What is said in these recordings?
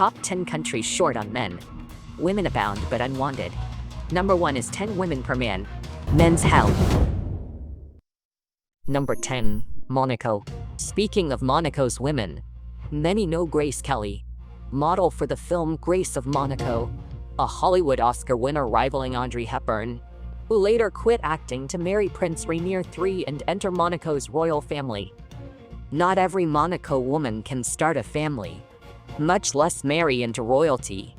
Top 10 countries short on men. Women abound but unwanted. Number 1 is 10 women per man. Men's health. Number 10. Monaco. Speaking of Monaco's women, many know Grace Kelly, model for the film Grace of Monaco, a Hollywood Oscar winner rivaling Audrey Hepburn, who later quit acting to marry Prince Rainier III and enter Monaco's royal family. Not every Monaco woman can start a family, much less marry into royalty.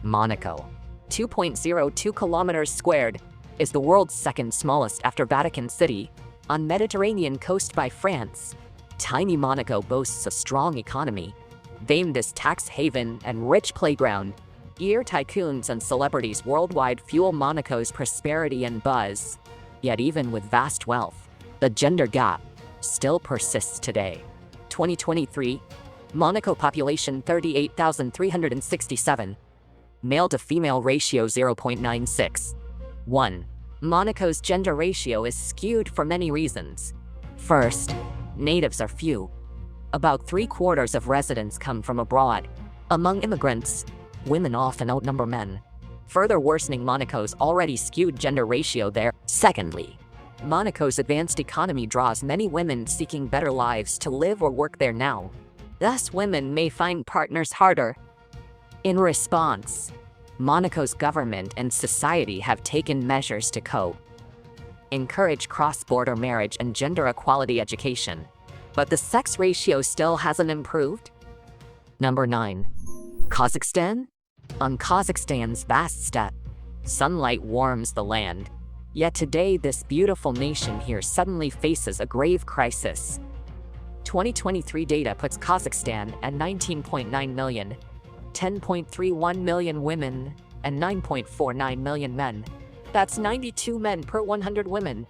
Monaco, 2.02 kilometers squared, is the world's second smallest after Vatican City, on Mediterranean coast by France. Tiny Monaco boasts a strong economy, famed as tax haven and rich playground. Gear tycoons and celebrities worldwide fuel Monaco's prosperity and buzz. Yet even with vast wealth, the gender gap still persists today. 2023, Monaco population 38,367. Male to female ratio 0.96. 1. Monaco's gender ratio is skewed for many reasons. First, natives are few. About 3/4 of residents come from abroad. Among immigrants, women often outnumber men, further worsening Monaco's already skewed gender ratio there. Secondly, Monaco's advanced economy draws many women seeking better lives to live or work there now. Thus, women may find partners harder. In response, Monaco's government and society have taken measures to encourage cross-border marriage and gender equality education. But the sex ratio still hasn't improved. Number 9. Kazakhstan? On Kazakhstan's vast steppe, sunlight warms the land. Yet today, this beautiful nation here suddenly faces a grave crisis. 2023 data puts Kazakhstan at 19.9 million, 10.31 million women, and 9.49 million men. That's 92 men per 100 women,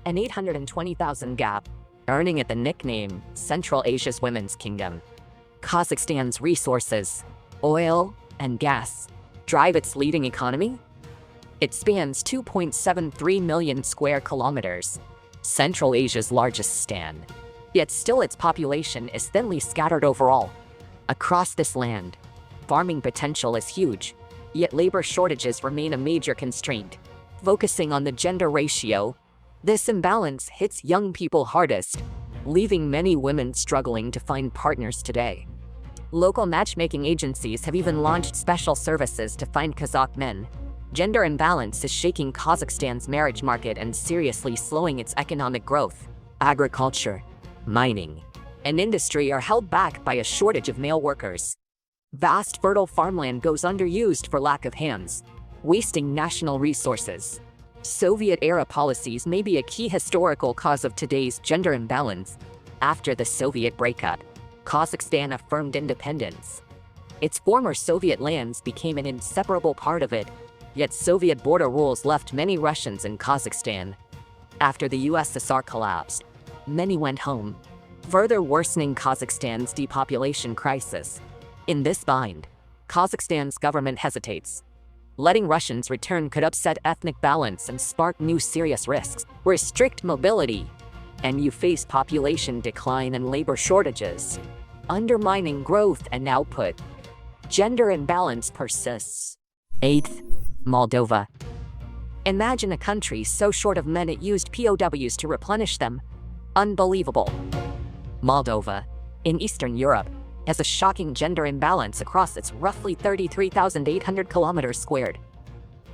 an 820,000 gap, earning it the nickname Central Asia's Women's Kingdom. Kazakhstan's resources, oil and gas, drive its leading economy. It spans 2.73 million square kilometers, Central Asia's largest stand. Yet still its population is thinly scattered overall. Across this land, farming potential is huge, yet labor shortages remain a major constraint. Focusing on the gender ratio, this imbalance hits young people hardest, leaving many women struggling to find partners today. Local matchmaking agencies have even launched special services to find Kazakh men. Gender imbalance is shaking Kazakhstan's marriage market and seriously slowing its economic growth. Agriculture, mining, and industry are held back by a shortage of male workers. Vast fertile farmland goes underused for lack of hands, wasting national resources. Soviet-era policies may be a key historical cause of today's gender imbalance. After the Soviet breakup, Kazakhstan affirmed independence. Its former Soviet lands became an inseparable part of it, yet Soviet border rules left many Russians in Kazakhstan. After the USSR collapsed, many went home, further worsening Kazakhstan's depopulation crisis. In this bind, Kazakhstan's government hesitates. Letting Russians return could upset ethnic balance and spark new serious risks. Restrict mobility, and you face population decline and labor shortages, undermining growth and output. Gender imbalance persists. 8th, Moldova. Imagine a country so short of men it used POWs to replenish them. Unbelievable. Moldova, in Eastern Europe, has a shocking gender imbalance across its roughly 33,800 kilometers squared.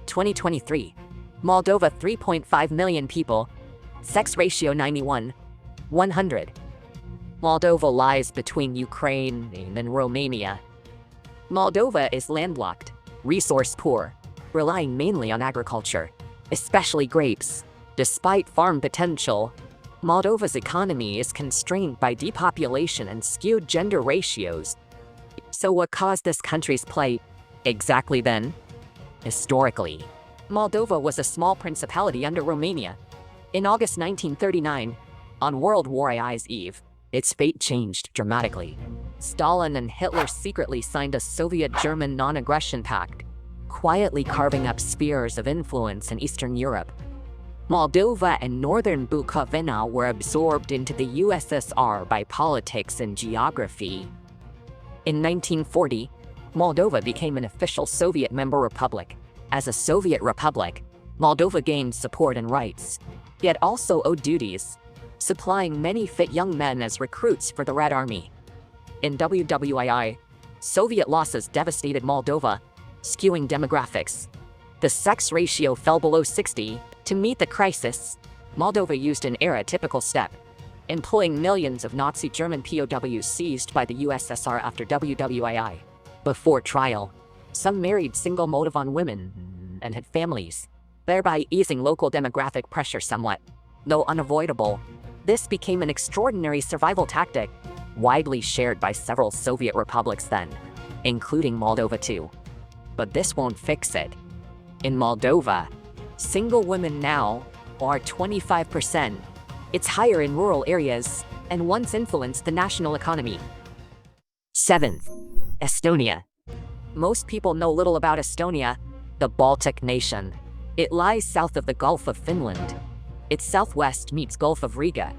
2023, Moldova 3.5 million people, sex ratio 91:100. Moldova lies between Ukraine and Romania. Moldova is landlocked, resource poor, relying mainly on agriculture, especially grapes. Despite farm potential, Moldova's economy is constrained by depopulation and skewed gender ratios. So what caused this country's plight exactly then? Historically, Moldova was a small principality under Romania. In August 1939, on World War I's eve, its fate changed dramatically. Stalin and Hitler secretly signed a Soviet-German non-aggression pact, quietly carving up spheres of influence in Eastern Europe. Moldova and northern Bukovina were absorbed into the USSR by politics and geography. In 1940, Moldova became an official Soviet member republic. As a Soviet republic, Moldova gained support and rights, yet also owed duties, supplying many fit young men as recruits for the Red Army. In WWII, Soviet losses devastated Moldova, skewing demographics. The sex ratio fell below 60. To meet the crisis, Moldova used an era-typical step, employing millions of Nazi German POWs seized by the USSR after WWII. Before trial, some married single Moldovan women and had families, thereby easing local demographic pressure somewhat. Though unavoidable, this became an extraordinary survival tactic, widely shared by several Soviet republics then, including Moldova too. But this won't fix it. In Moldova, single women now are 25%. It's higher in rural areas and once influenced the national economy. 7th, Estonia. Most people know little about Estonia, the Baltic nation. It lies south of the Gulf of Finland. Its southwest meets Gulf of Riga.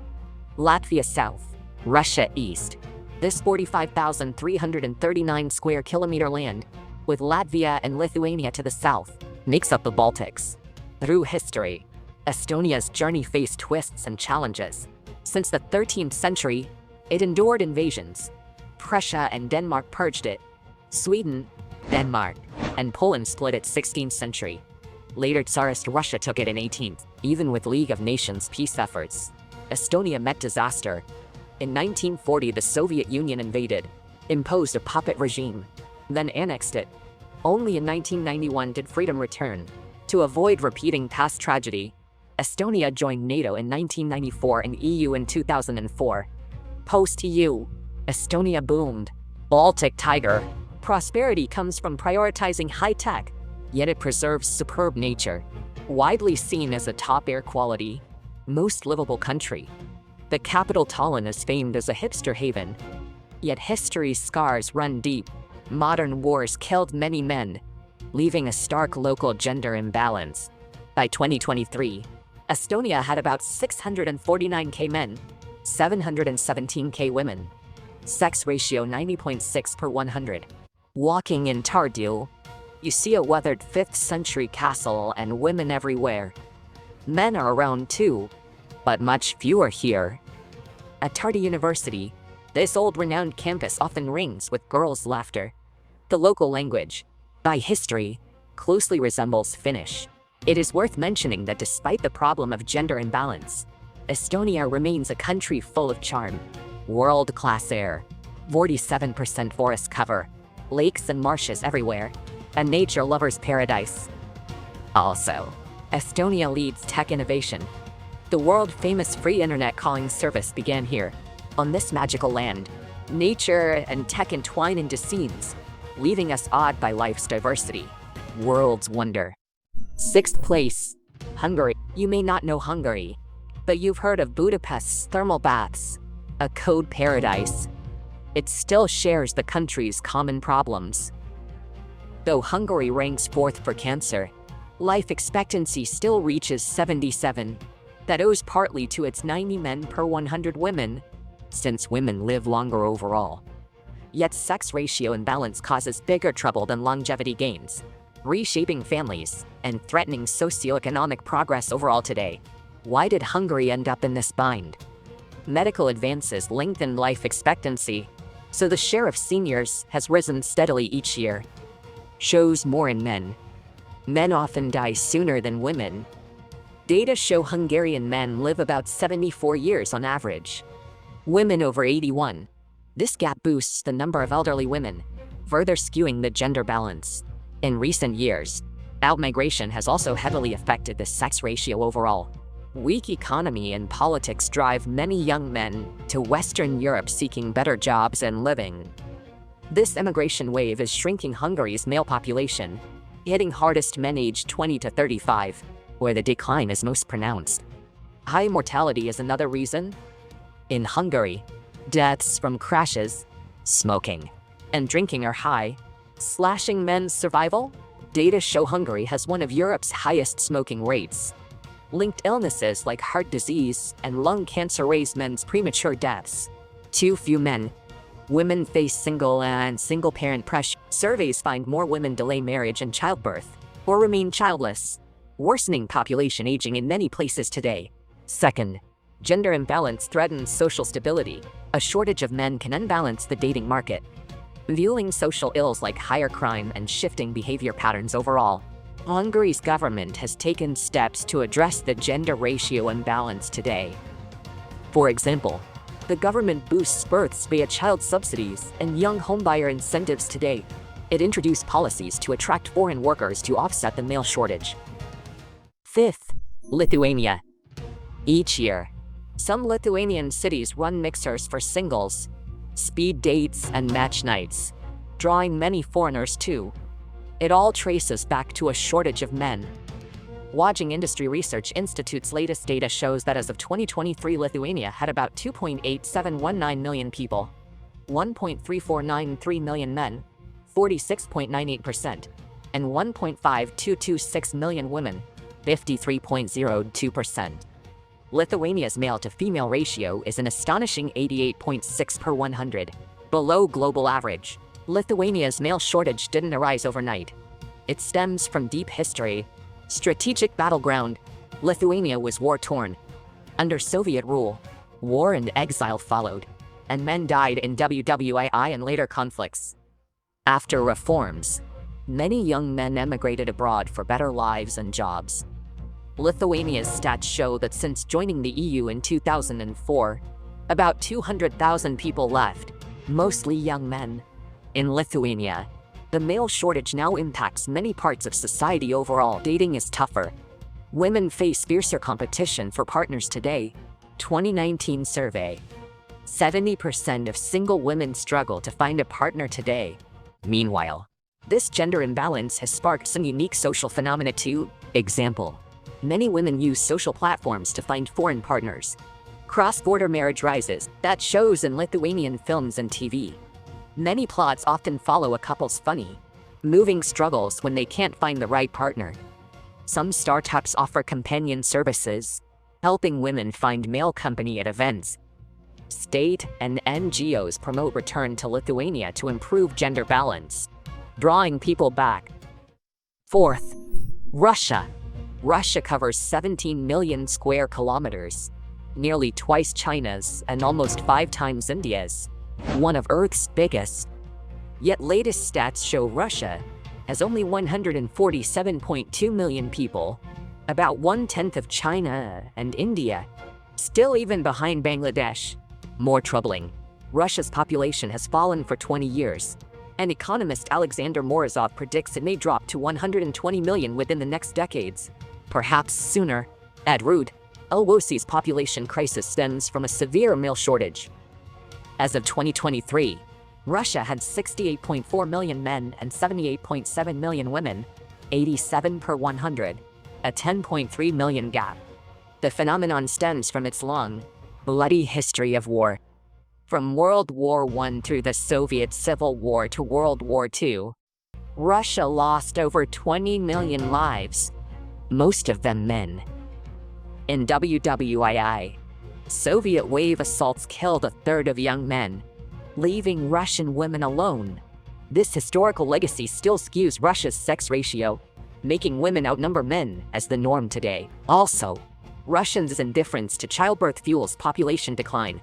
Latvia south, Russia east. This 45,339 square kilometer land, with Latvia and Lithuania to the south, makes up the Baltics. Through history, Estonia's journey faced twists and challenges. Since the 13th century, it endured invasions. Prussia and Denmark purged it. Sweden, Denmark, and Poland split it 16th century. Later Tsarist Russia took it in 18th. Even with League of Nations peace efforts, Estonia met disaster. In 1940, the Soviet Union invaded, imposed a puppet regime, then annexed it. Only in 1991 did freedom return. To avoid repeating past tragedy, Estonia joined NATO in 1994 and EU in 2004. Post-EU, Estonia boomed. Baltic Tiger. Prosperity comes from prioritizing high-tech, yet it preserves superb nature. Widely seen as a top air quality, most livable country. The capital Tallinn is famed as a hipster haven. Yet history's scars run deep. Modern wars killed many men, leaving a stark local gender imbalance. By 2023, Estonia had about 649k men, 717k women. Sex ratio 90.6 per 100. Walking in Tartu, you see a weathered 5th century castle and women everywhere. Men are around too, but much fewer here. At Tartu University, this old renowned campus often rings with girls' laughter. The local language, by history, closely resembles Finnish. It is worth mentioning that despite the problem of gender imbalance, Estonia remains a country full of charm. World-class air, 47% forest cover, lakes and marshes everywhere, a nature lover's paradise. Also, Estonia leads tech innovation. The world-famous free internet calling service began here. On this magical land, nature and tech entwine into scenes, leaving us awed by life's diversity. World's wonder. 6th place, Hungary. You may not know Hungary, but you've heard of Budapest's thermal baths, a code paradise. It still shares the country's common problems. Though Hungary ranks 4th for cancer, life expectancy still reaches 77. That owes partly to its 90 men per 100 women, since women live longer overall. Yet sex ratio imbalance causes bigger trouble than longevity gains, reshaping families and threatening socioeconomic progress overall today. Why did Hungary end up in this bind? Medical advances lengthened life expectancy, so the share of seniors has risen steadily each year. Shows more in men. Men often die sooner than women. Data show Hungarian men live about 74 years on average. Women over 81. This gap boosts the number of elderly women, further skewing the gender balance. In recent years, outmigration has also heavily affected the sex ratio overall. Weak economy and politics drive many young men to Western Europe seeking better jobs and living. This immigration wave is shrinking Hungary's male population, hitting hardest men aged 20 to 35, where the decline is most pronounced. High mortality is another reason. In Hungary, deaths from crashes, smoking, and drinking are high, slashing men's survival. Data show Hungary has one of Europe's highest smoking rates. Linked illnesses like heart disease and lung cancer raise men's premature deaths. Too few men. Women face single and single-parent pressure. Surveys find more women delay marriage and childbirth, or remain childless, worsening population aging in many places today. Second, gender imbalance threatens social stability. A shortage of men can unbalance the dating market, fueling social ills like higher crime and shifting behavior patterns overall. Hungary's government has taken steps to address the gender ratio imbalance today. For example, the government boosts births via child subsidies and young homebuyer incentives today. It introduced policies to attract foreign workers to offset the male shortage. Fifth, Lithuania. Each year, some Lithuanian cities run mixers for singles, speed dates, and match nights, drawing many foreigners too. It all traces back to a shortage of men. Lodging Industry Research Institute's latest data shows that as of 2023, Lithuania had about 2.8719 million people, 1.3493 million men, 46.98%, and 1.5226 million women, 53.02%. Lithuania's male-to-female ratio is an astonishing 88.6 per 100, below global average. Lithuania's male shortage didn't arise overnight. It stems from deep history. Strategic battleground. Lithuania was war-torn. Under Soviet rule, war and exile followed, and men died in WWII and later conflicts. After reforms, many young men emigrated abroad for better lives and jobs. Lithuania's stats show that since joining the EU in 2004, about 200,000 people left, mostly young men. In Lithuania, the male shortage now impacts many parts of society overall. Dating is tougher. Women face fiercer competition for partners today. 2019 survey. 70% of single women struggle to find a partner today. Meanwhile, this gender imbalance has sparked some unique social phenomena too. Example: many women use social platforms to find foreign partners. Cross-border marriage rises. That shows in Lithuanian films and TV. Many plots often follow a couple's funny, moving struggles when they can't find the right partner. Some startups offer companion services, helping women find male company at events. State and NGOs promote return to Lithuania to improve gender balance, drawing people back. Fourth, Russia. Russia covers 17 million square kilometers, nearly twice China's and almost 5 times India's, one of Earth's biggest. Yet latest stats show Russia has only 147.2 million people, about 1/10 of China and India, still even behind Bangladesh. More troubling, Russia's population has fallen for 20 years, and economist Alexander Morozov predicts it may drop to 120 million within the next decades, perhaps sooner. At root, LWOC's population crisis stems from a severe male shortage. As of 2023, Russia had 68.4 million men and 78.7 million women, 87 per 100, a 10.3 million gap. The phenomenon stems from its long, bloody history of war. From World War I through the Soviet Civil War to World War II, Russia lost over 20 million lives, most of them men. In WWII, Soviet wave assaults killed 1/3 of young men, leaving Russian women alone. This historical legacy still skews Russia's sex ratio, making women outnumber men as the norm today. Also, Russians' indifference to childbirth fuels population decline.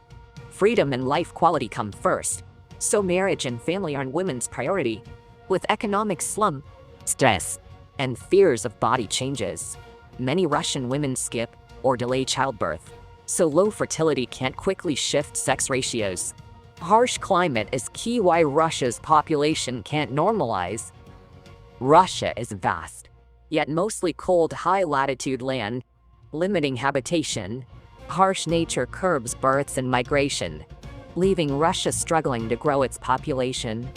Freedom and life quality come first, so marriage and family aren't women's priority. With economic slump, stress, and fears of body changes, many Russian women skip or delay childbirth, so low fertility can't quickly shift sex ratios. Harsh climate is key why Russia's population can't normalize. Russia is vast, yet mostly cold high-latitude land, limiting habitation. Harsh nature curbs births and migration, leaving Russia struggling to grow its population.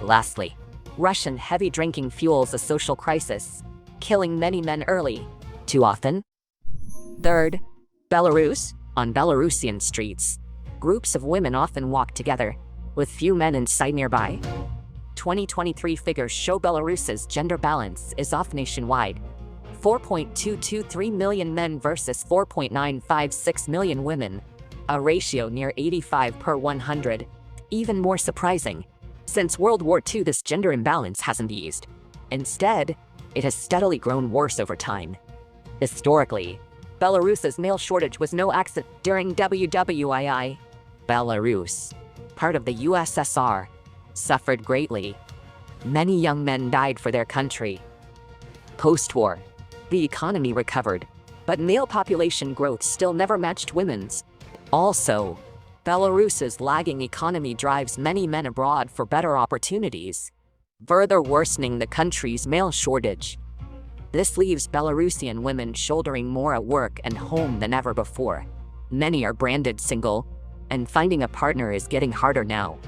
Lastly, Russian heavy drinking fuels a social crisis, killing many men early, too often. Third, Belarus. On Belarusian streets, groups of women often walk together, with few men in sight nearby. 2023 figures show Belarus's gender balance is off nationwide. 4.223 million men versus 4.956 million women, a ratio near 85 per 100. even more surprising. Since World War II, this gender imbalance hasn't eased. Instead, it has steadily grown worse over time. Historically, Belarus's male shortage was no accident. During WWII, Belarus, part of the USSR, suffered greatly. Many young men died for their country. Post-war, the economy recovered, but male population growth still never matched women's. Also, Belarus's lagging economy drives many men abroad for better opportunities, further worsening the country's male shortage. This leaves Belarusian women shouldering more at work and home than ever before. Many are branded single, and finding a partner is getting harder now.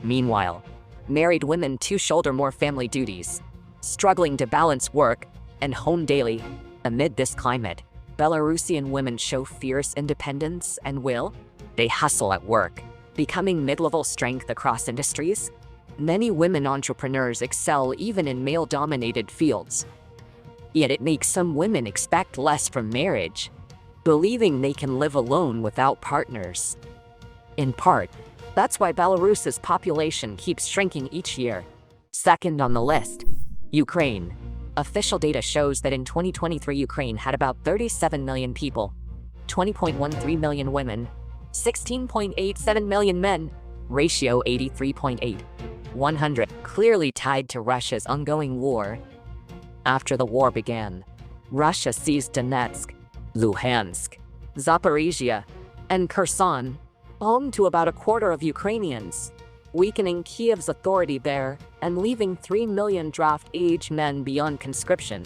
Meanwhile, married women too shoulder more family duties, struggling to balance work and home daily. Amid this climate, Belarusian women show fierce independence and will. They hustle at work, becoming mid-level strength across industries. Many women entrepreneurs excel even in male-dominated fields. Yet it makes some women expect less from marriage, believing they can live alone without partners. In part, that's why Belarus's population keeps shrinking each year. Second on the list, Ukraine. Official data shows that in 2023, Ukraine had about 37 million people, 20.13 million women, 16.87 million men, ratio 83.8, 100, clearly tied to Russia's ongoing war. After the war began, Russia seized Donetsk, Luhansk, Zaporizhia, and Kherson, home to about a quarter of Ukrainians, weakening Kiev's authority there and leaving 3 million draft-age men beyond conscription.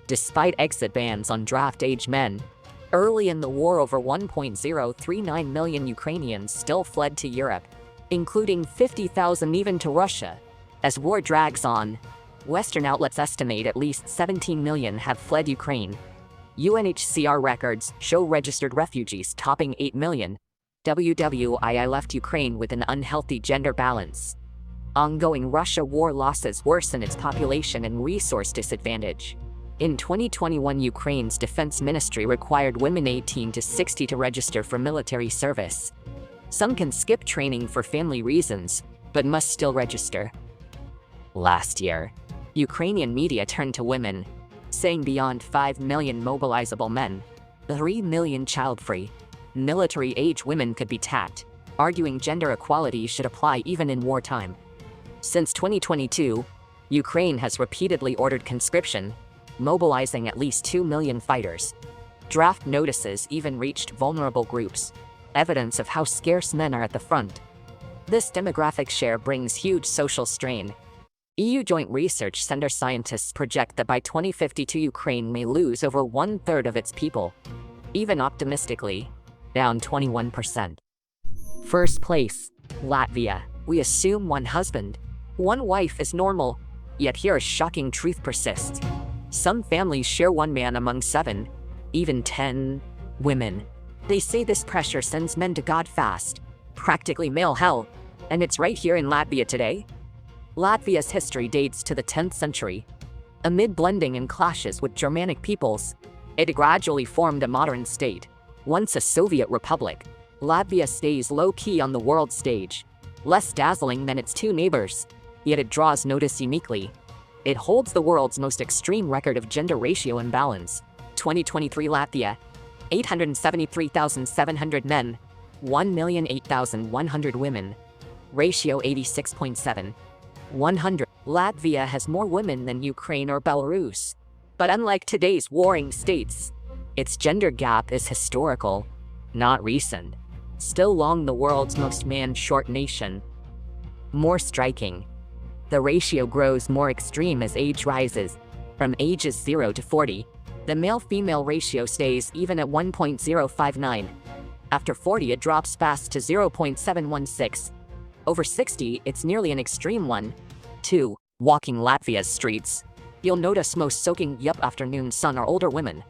Despite exit bans on draft-age men, early in the war over 1.039 million Ukrainians still fled to Europe, including 50,000 even to Russia. As war drags on, Western outlets estimate at least 17 million have fled Ukraine. UNHCR records show registered refugees topping 8 million. WWII left Ukraine with an unhealthy gender balance. Ongoing Russia war losses worsen its population and resource disadvantage. In 2021, Ukraine's defense ministry required women 18 to 60 to register for military service. Some can skip training for family reasons, but must still register. Last year, Ukrainian media turned to women, saying beyond 5 million mobilizable men, 3 million child-free, military-age women could be tapped, arguing gender equality should apply even in wartime. Since 2022, Ukraine has repeatedly ordered conscription, mobilizing at least 2 million fighters. Draft notices even reached vulnerable groups, evidence of how scarce men are at the front. This demographic share brings huge social strain. EU Joint Research Center scientists project that by 2052 Ukraine may lose over 1/3 of its people. Even optimistically, down 21%. First place, Latvia. We assume one husband, one wife is normal, yet here a shocking truth persists. Some families share one man among 7, even 10, women. They say this pressure sends men to God fast, practically male hell, and it's right here in Latvia today. Latvia's history dates to the 10th century. Amid blending and clashes with Germanic peoples, it gradually formed a modern state. Once a Soviet republic, Latvia stays low-key on the world stage, less dazzling than its two neighbors, yet it draws notice uniquely. It holds the world's most extreme record of gender ratio imbalance. 2023 Latvia, 873,700 men, 1,008,100 women, ratio 86.7. 100. Latvia has more women than Ukraine or Belarus. But unlike today's warring states, its gender gap is historical, not recent. Still along the world's most man-short nation. More striking, the ratio grows more extreme as age rises. From ages 0 to 40, the male-female ratio stays even at 1.059. After 40, it drops fast to 0.716. Over 60, it's nearly an extreme one. 2. Walking Latvia's streets, you'll notice most soaking afternoon sun are older women.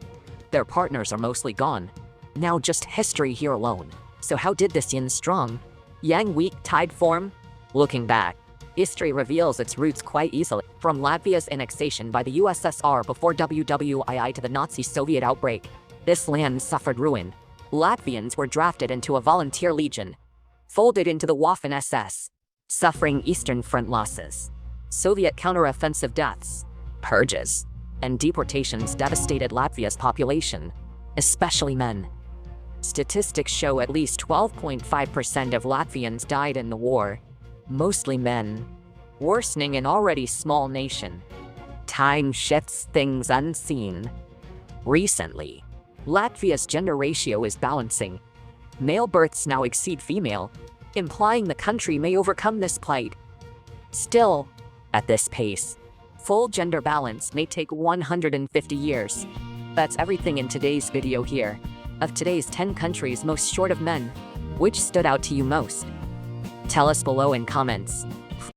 Their partners are mostly gone. Now just history here alone. So how did this yin strong, yang weak tide form? Looking back, history reveals its roots quite easily. From Latvia's annexation by the USSR before WWII to the Nazi-Soviet outbreak, this land suffered ruin. Latvians were drafted into a volunteer legion, folded into the Waffen SS, Suffering Eastern Front losses, Soviet counteroffensive deaths, purges, and deportations devastated Latvia's population, especially men. Statistics show at least 12.5% of Latvians died in the war, mostly men, worsening an already small nation. Time shifts things unseen. Recently, Latvia's gender ratio is balancing. Male births now exceed female, implying the country may overcome this plight. Still, at this pace, full gender balance may take 150 years. That's everything in today's video here. Of today's 10 countries most short of men, which stood out to you most? Tell us below in comments.